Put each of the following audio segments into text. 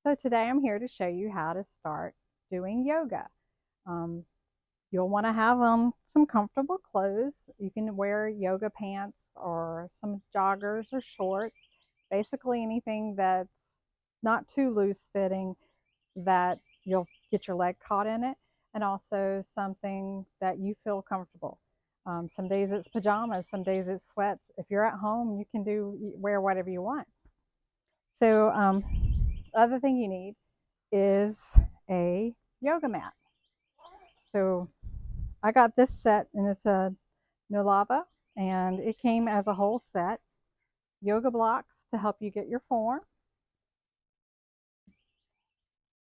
So today I'm here to show you how to start doing yoga. Um, you'll want to have on some comfortable clothes. You can wear yoga pants or some joggers or shorts, basically anything that's not too loose fitting that you'll get your leg caught in it, and also something that you feel comfortable. Some days it's pajamas, some days it's sweats. If you're at home, you can wear whatever you want. So, other thing you need is a yoga mat. So I got this set, and it's a NOLAVA, and it came as a whole set. Yoga blocks to help you get your form.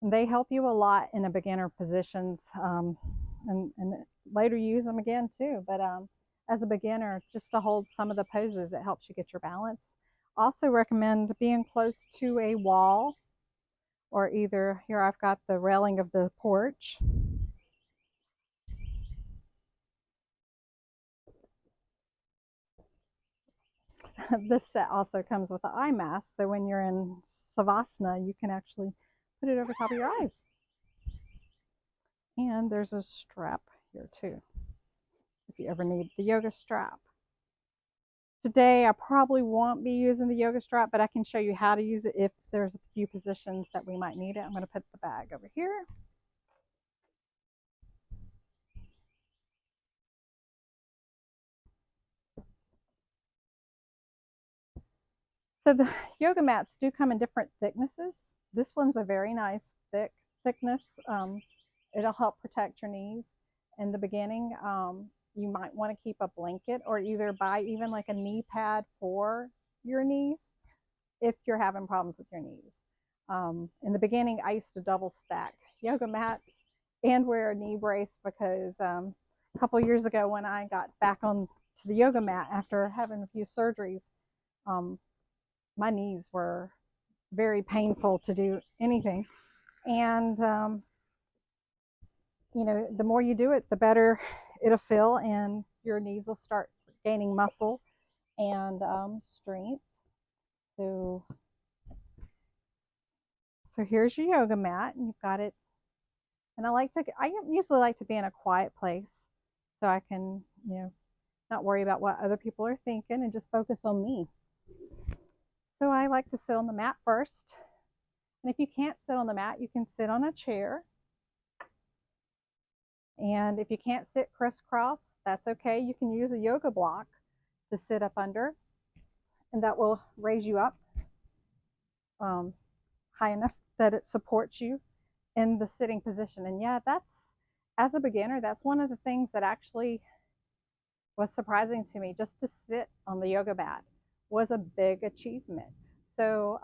And they help you a lot in a beginner positions, and later use them again too. But as a beginner, just to hold some of the poses, it helps you get your balance. Also recommend being close to a wall, or either here I've got the railing of the porch. This set also comes with an eye mask, so when you're in Savasana, you can actually put it over top of your eyes. And there's a strap here too, if you ever need the yoga strap. Today, I probably won't be using the yoga strap, but I can show you how to use it if there's a few positions that we might need it. I'm going to put the bag over here. So the yoga mats do come in different thicknesses. This one's a very nice thickness. It'll help protect your knees in the beginning. You might want to keep a blanket, or either buy even like a knee pad for your knees if you're having problems with your knees. In the beginning, I used to double stack yoga mats and wear a knee brace because a couple years ago, when I got back on to the yoga mat after having a few surgeries, um, my knees were very painful to do anything. And the more you do it, the better it'll feel, and your knees will start gaining muscle and strength. So, so here's your yoga mat, and you've got it. And I usually like to be in a quiet place so I can, not worry about what other people are thinking and just focus on me. So I like to sit on the mat first. And if you can't sit on the mat, you can sit on a chair. And if you can't sit crisscross, that's okay. You can use a yoga block to sit up under, and that will raise you up um, high enough that it supports you in the sitting position. And yeah, as a beginner, that's one of the things that actually was surprising to me. Just to sit on the yoga mat was a big achievement. So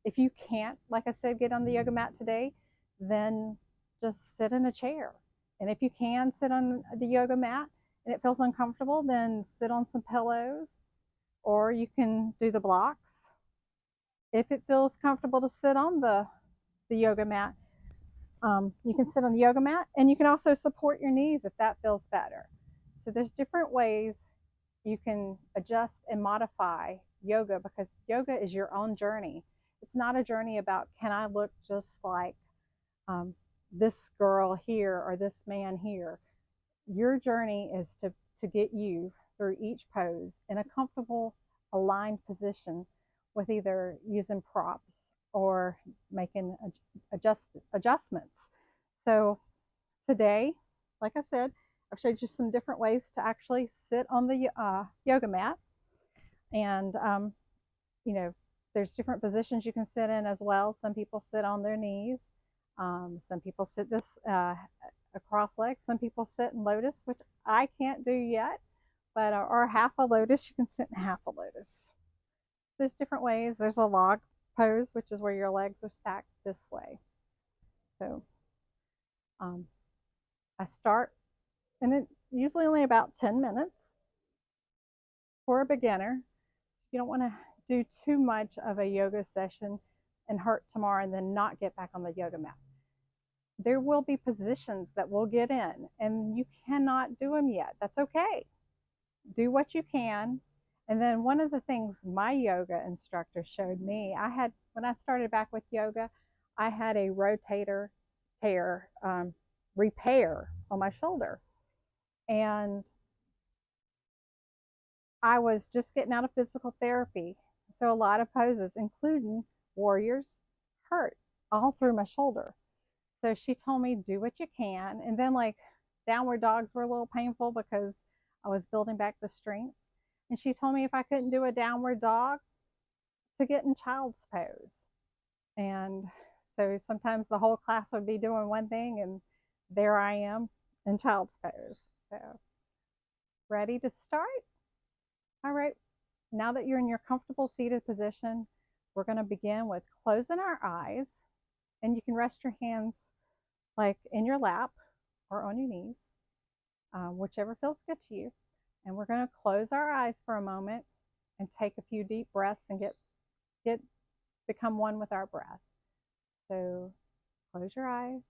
if you can't, like I said, get on the yoga mat today, then just sit in a chair. And if you can sit on the yoga mat and it feels uncomfortable, then sit on some pillows, or you can do the blocks. If it feels comfortable to sit on the yoga mat, you can sit on the yoga mat, and you can also support your knees if that feels better. So there's different ways you can adjust and modify yoga, because yoga is your own journey. It's not a journey about, can I look just like this girl here or this man here. Your journey is to get you through each pose in a comfortable, aligned position, with either using props or making adjustments. So today, like I said, I've showed you some different ways to actually sit on the yoga mat. And, there's different positions you can sit in as well. Some people sit on their knees. Some people sit this across legs. Some people sit in lotus, which I can't do yet, but or half a lotus. You can sit in half a lotus. There's different ways. There's a log pose, which is where your legs are stacked this way. So um, I start, and it's usually only about 10 minutes for a beginner. You don't want to do too much of a yoga session and hurt tomorrow and then not get back on the yoga mat. There will be positions that we'll get in and you cannot do them yet. That's okay. Do what you can. And then one of the things my yoga instructor showed me, when I started back with yoga, I had a rotator tear repair on my shoulder. And I was just getting out of physical therapy. So a lot of poses, including warriors, hurt all through my shoulder. So she told me, do what you can. And then, like, downward dogs were a little painful because I was building back the strength. And she told me if I couldn't do a downward dog, to get in child's pose. And so sometimes the whole class would be doing one thing, and there I am in child's pose. So, ready to start? All right. Now that you're in your comfortable seated position, we're going to begin with closing our eyes. And you can rest your hands like in your lap or on your knees, whichever feels good to you. And we're going to close our eyes for a moment and take a few deep breaths and become one with our breath. So close your eyes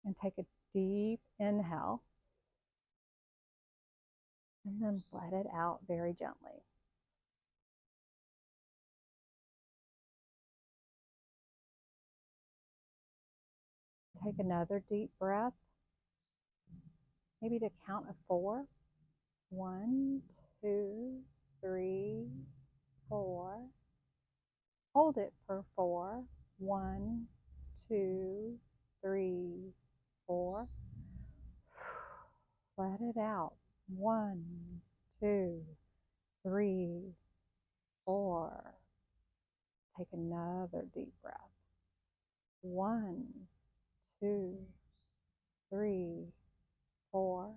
and take a deep inhale, and then let it out very gently. Take another deep breath, maybe to count of 4. 1, 2, 3, 4. Hold it for 4. 1, 2, 3, 4. Let it out. 1, 2, 3, 4. Take another deep breath. 1, 2, 3, 4.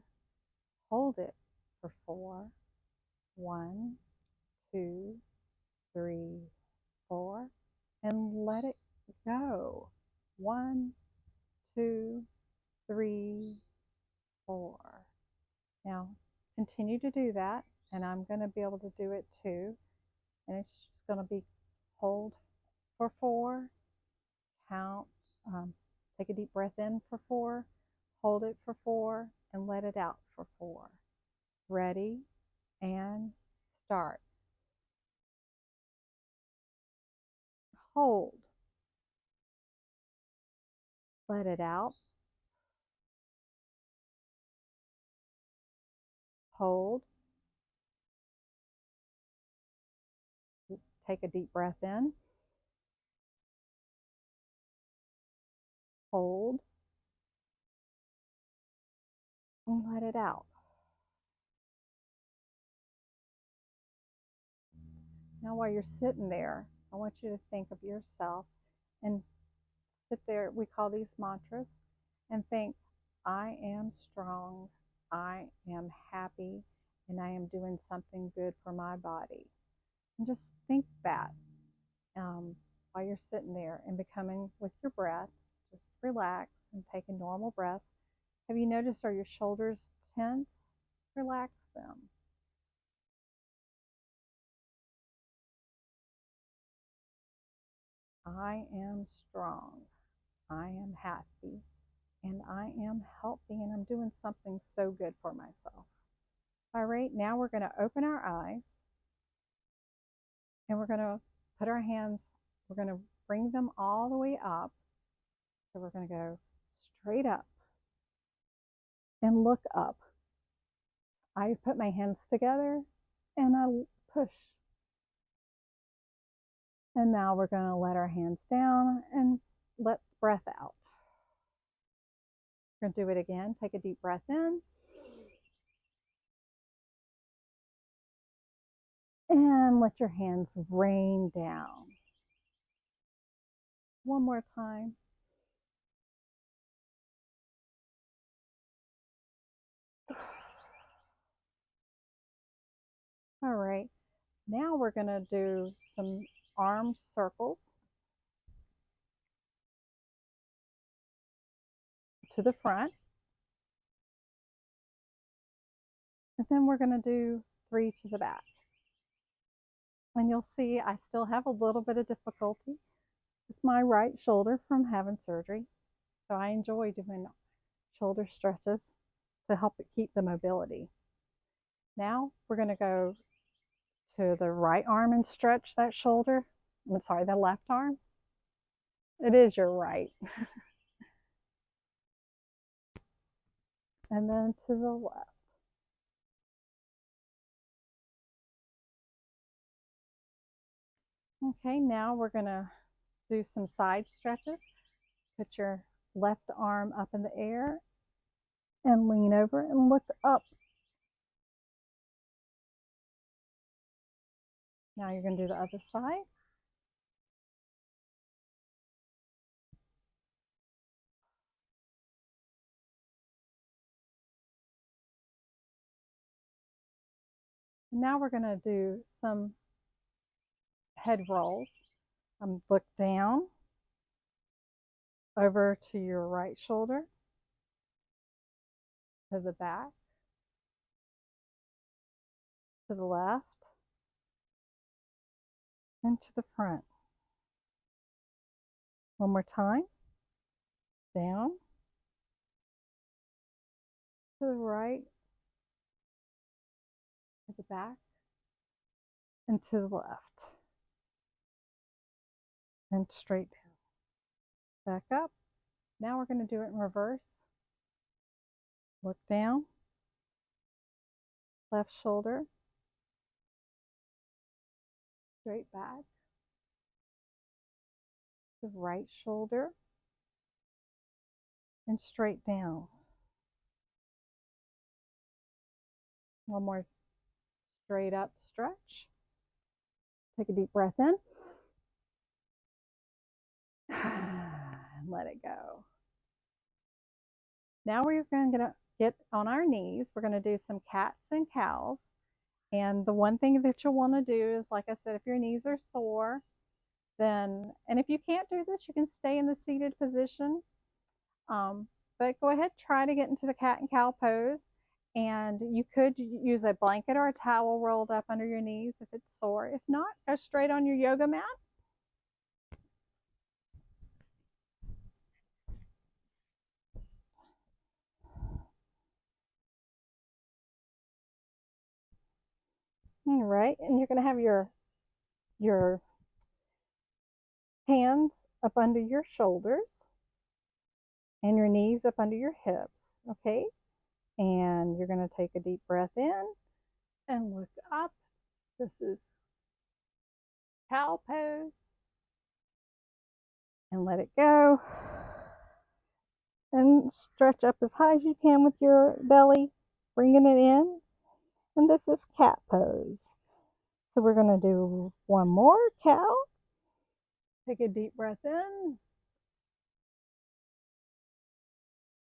Hold it for 4. 1, 2, 3, 4. And let it go. 1, 2, 3, 4. Now, continue to do that, and I'm going to be able to do it too. And it's just going to be hold for 4, count, take a deep breath in for 4, hold it for 4, and let it out for 4. Ready, and start. Hold. Let it out. Hold. Take a deep breath in. Hold. And let it out. Now, while you're sitting there, I want you to think of yourself and sit there. We call these mantras, and think, I am strong, I am happy, and I am doing something good for my body. And just think that while you're sitting there and becoming with your breath. Just relax and take a normal breath. Have you noticed, are your shoulders tense? Relax them. I am strong, I am happy, and I am healthy, and I'm doing something so good for myself. All right, now we're going to open our eyes, and we're going to put our hands, we're going to bring them all the way up. So we're going to go straight up and look up. I put my hands together and I push. And now we're going to let our hands down and let breath out. We're going to do it again. Take a deep breath in. And let your hands rain down. One more time. All right. Now we're going to do some arm circles to the front. And then we're going to do 3 to the back. And you'll see I still have a little bit of difficulty with my right shoulder from having surgery. So I enjoy doing shoulder stretches to help it keep the mobility. Now we're going to go to the right arm and stretch that shoulder. I'm sorry, the left arm. It is your right. And then to the left. Okay, now we're going to do some side stretches. Put your left arm up in the air and lean over and look up. Now you're going to do the other side. Now we're going to do some head rolls. Look down over to your right shoulder, to the back, to the left, and to the front. One more time. Down, to the right, to the back, and to the left. And straight down. Back up. Now we're going to do it in reverse. Look down, left shoulder, straight back, the right shoulder, and straight down. One more straight up stretch. Take a deep breath in. And let it go. Now we're going to get on our knees. We're going to do some cats and cows. And the one thing that you'll want to do is, like I said, if your knees are sore, then, and if you can't do this, you can stay in the seated position. But go ahead, try to get into the cat and cow pose. And you could use a blanket or a towel rolled up under your knees if it's sore. If not, go straight on your yoga mat. All right, and you're going to have your hands up under your shoulders and your knees up under your hips, okay? And you're going to take a deep breath in and look up. This is cow pose. And let it go. And stretch up as high as you can with your belly, bringing it in. And this is cat pose. So we're going to do one more cow. Take a deep breath in.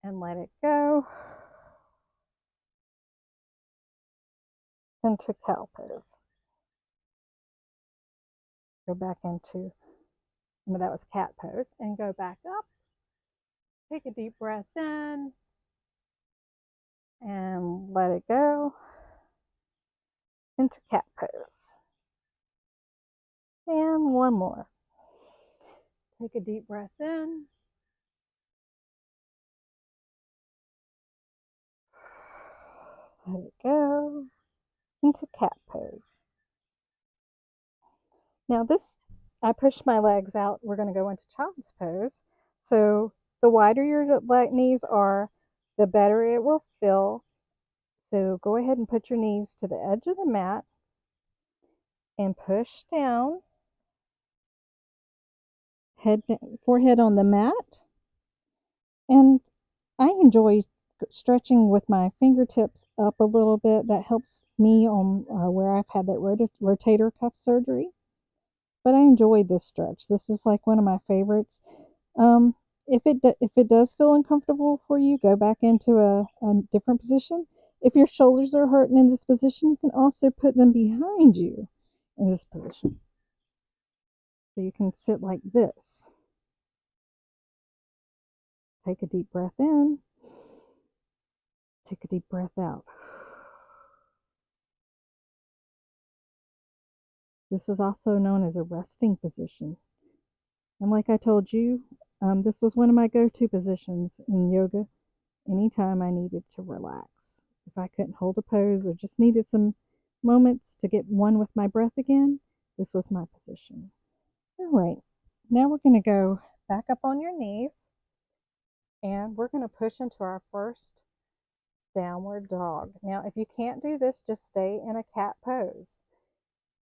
And let it go. Into cow pose. Go back into, that was cat pose, and go back up. Take a deep breath in and let it go into cat pose. And one more. Take a deep breath in. Let it go into cat pose. Now this, I push my legs out. We're going to go into child's pose. So the wider your knees are, the better it will feel. So go ahead and put your knees to the edge of the mat and push down. Forehead on the mat. And I enjoy stretching with my fingertips up a little bit. That helps me on where I've had that rotator cuff surgery. But I enjoyed this stretch. This is like one of my favorites. If it does feel uncomfortable for you, go back into a different position. If your shoulders are hurting in this position, you can also put them behind you in this position. So you can sit like this. Take a deep breath in. Take a deep breath out. This is also known as a resting position. And like I told you, this was one of my go-to positions in yoga anytime I needed to relax. If I couldn't hold a pose or just needed some moments to get one with my breath again, this was my position. All right, now we're going to go back up on your knees, and we're going to push into our first downward dog. Now, if you can't do this, just stay in a cat pose.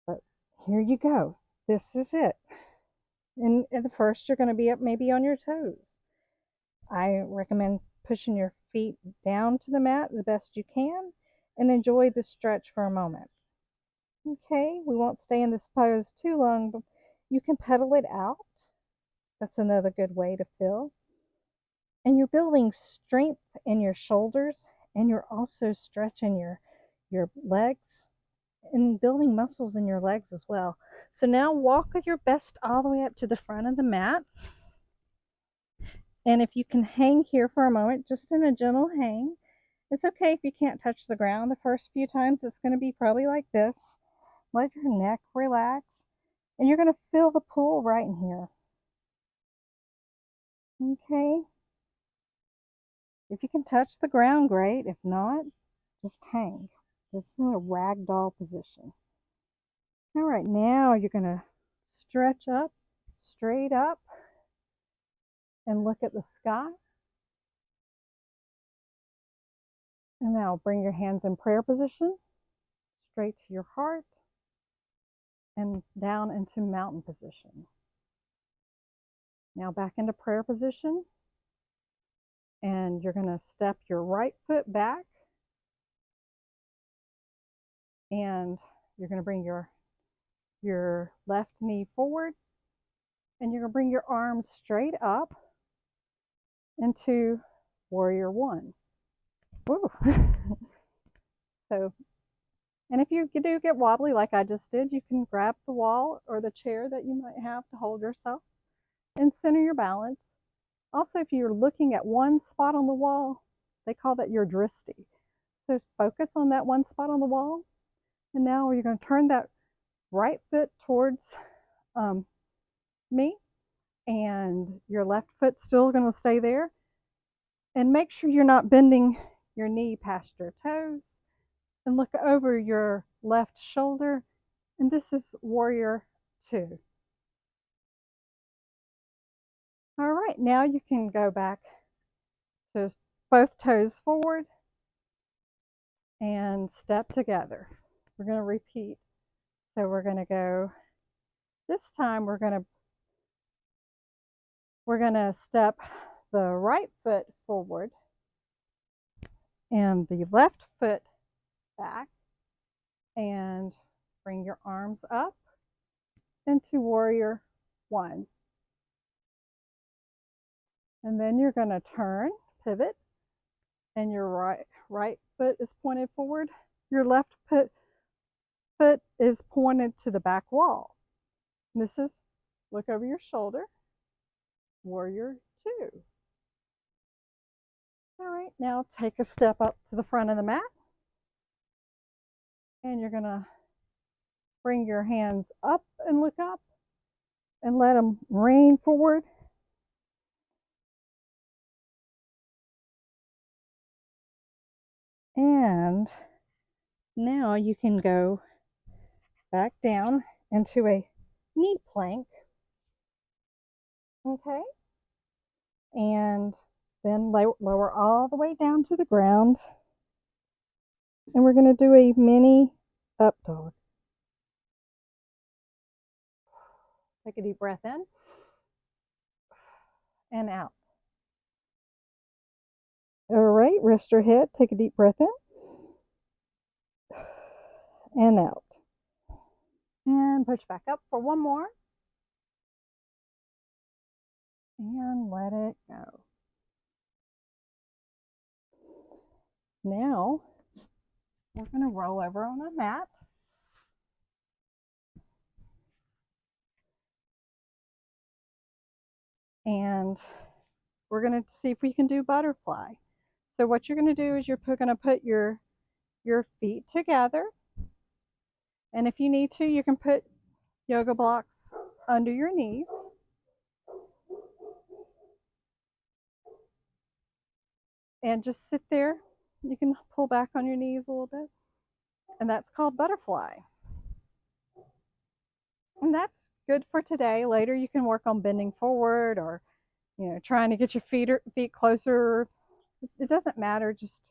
But here you go. This is it. And at the first, you're going to be up maybe on your toes. I recommend pushing your feet down to the mat the best you can and enjoy the stretch for a moment. Okay, we won't stay in this pose too long, but you can pedal it out. That's another good way to feel. And you're building strength in your shoulders, and you're also stretching your legs and building muscles in your legs as well. So now walk with your best all the way up to the front of the mat. And if you can hang here for a moment, just in a gentle hang, it's okay if you can't touch the ground the first few times. It's going to be probably like this. Let your neck relax, and you're going to feel the pull right in here. Okay. If you can touch the ground, great. If not, just hang. This is a ragdoll position. All right, now you're going to stretch up, straight up, and look at the sky. And now bring your hands in prayer position, straight to your heart, and down into mountain position. Now back into prayer position, and you're going to step your right foot back, and you're going to bring your left knee forward, and you're going to bring your arms straight up into warrior one. Woo. So, and if you do get wobbly like I just did, you can grab the wall or the chair that you might have to hold yourself and center your balance. Also, if you're looking at one spot on the wall, they call that your drishti. So focus on that one spot on the wall. And now you're going to turn that right foot towards me, and your left foot's still going to stay there. And make sure you're not bending your knee past your toes. And look over your left shoulder. And this is warrior two. All right, now you can go back to both toes forward and step together. We're going to repeat. So we're going to go, this time we're going to step the right foot forward and the left foot back, and bring your arms up into warrior one. And then you're going to turn, pivot, and your right foot is pointed forward. Your left foot is pointed to the back wall. And this is, look over your shoulder, warrior two. All right, now take a step up to the front of the mat. And you're going to bring your hands up and look up and let them rain forward. And now you can go back down into a knee plank. Okay. And then lower all the way down to the ground. And we're going to do a mini up dog. Take a deep breath in and out. All right, rest your head. Take a deep breath in and out. And push back up for one more. And let it go. Now, we're going to roll over on a mat. And we're going to see if we can do butterfly. So what you're going to do is you're going to put your feet together. And if you need to, you can put yoga blocks under your knees. And just sit there. You can pull back on your knees a little bit. And that's called butterfly. And that's good for today. Later you can work on bending forward or, trying to get your feet closer. It doesn't matter, just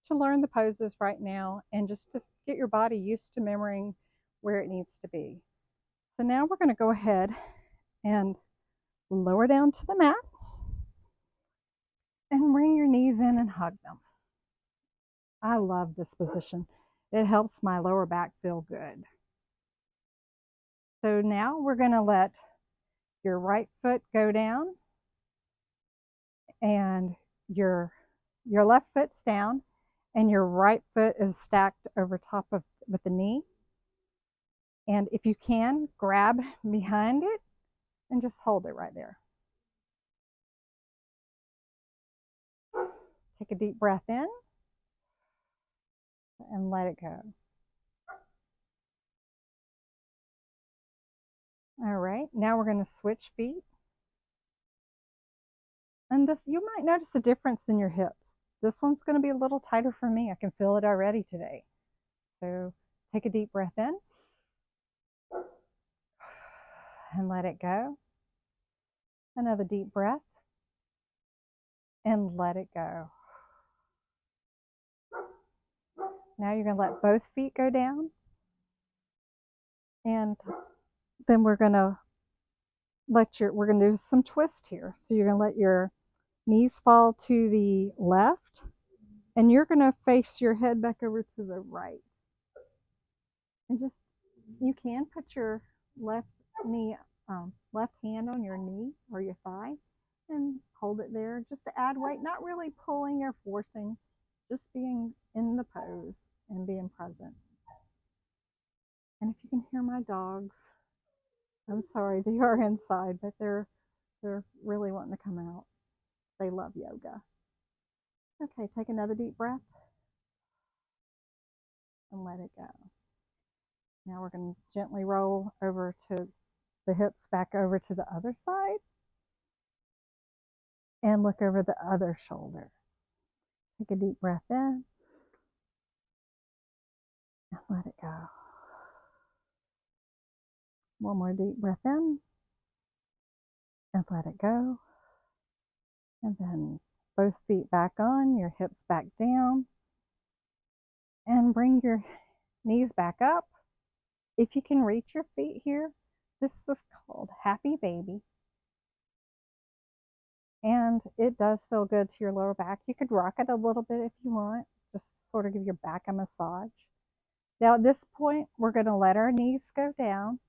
to learn the poses right now and just to get your body used to memorizing where it needs to be. So now we're going to go ahead and lower down to the mat and bring your knees in and hug them. I love this position. It helps my lower back feel good. So now we're going to let your right foot go down and your left foot's down and your right foot is stacked over top of with the knee. And if you can, grab behind it and just hold it right there. Take a deep breath in and let it go. All right, now we're going to switch feet. And you might notice a difference in your hips. This one's going to be a little tighter for me. I can feel it already today. So take a deep breath in and let it go. Another deep breath and let it go. Now you're going to let both feet go down. And then we're going to do some twist here. So you're going to let your knees fall to the left and you're going to face your head back over to the right. And you can put your left hand on your knee or your thigh and hold it there just to add weight, not really pulling or forcing, just being in the pose and being present. And if you can hear my dogs, I'm sorry, they are inside, but they're really wanting to come out. They love yoga. Okay, take another deep breath and let it go. Now we're going to gently roll over to the hips back over to the other side and look over the other shoulder. Take a deep breath in and let it go. One more deep breath in and let it go. And then both feet back on, your hips back down, and bring your knees back up. If you can reach your feet here, this is called Happy Baby. And it does feel good to your lower back. You could rock it a little bit if you want, just to sort of give your back a massage. Now at this point, we're going to let our knees go down.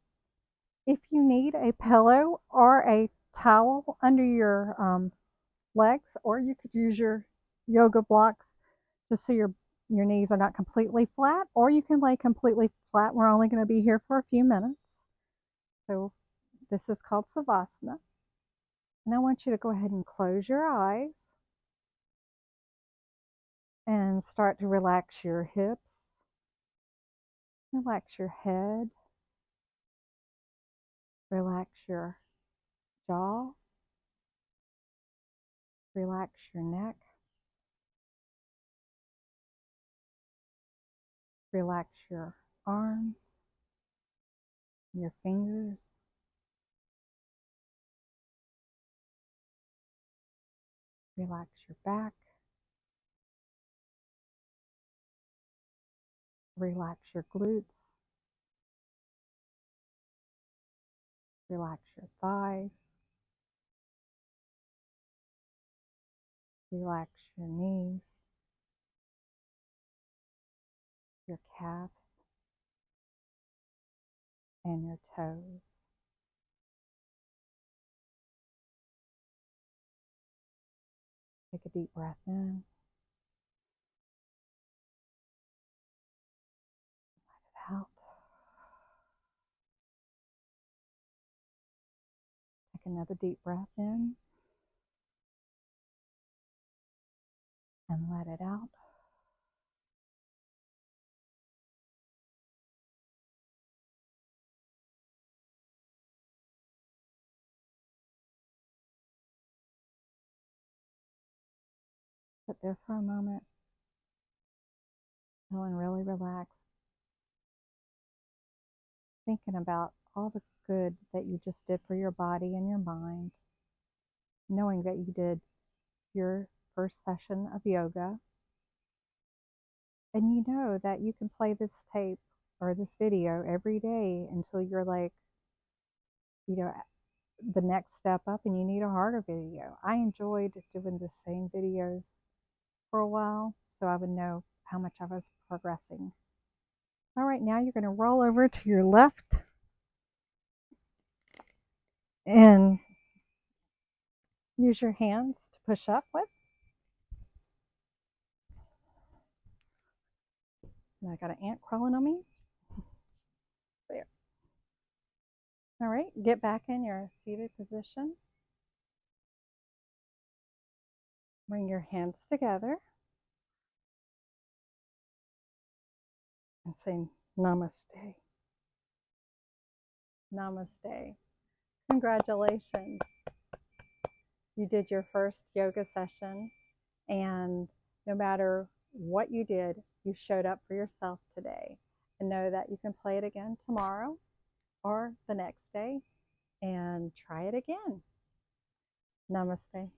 If you need a pillow or a towel under your legs, or you could use your yoga blocks just so your knees are not completely flat, or you can lay completely flat. We're only going to be here for a few minutes. So this is called Savasana. And I want you to go ahead and close your eyes and start to relax your hips, relax your head, relax your jaw, relax your neck, relax your arms, your fingers, relax your back, relax your glutes, relax your thighs, relax your knees, your calves, and your toes. Take a deep breath in. Let it out. Take another deep breath in. And let it out. Sit there for a moment, feeling really relaxed, thinking about all the good that you just did for your body and your mind, knowing that you did your first session of yoga. And you know that you can play this tape or this video every day until you're like, you know, the next step up and you need a harder video. I enjoyed doing the same videos for a while so I would know how much I was progressing. All right, now you're going to roll over to your left and use your hands to push up with. And I got an ant crawling on me. There. All right, get back in your seated position. Bring your hands together and say namaste. Namaste. Congratulations. You did your first yoga session, and no matter what you did, you showed up for yourself today. And know that you can play it again tomorrow or the next day and try it again. Namaste.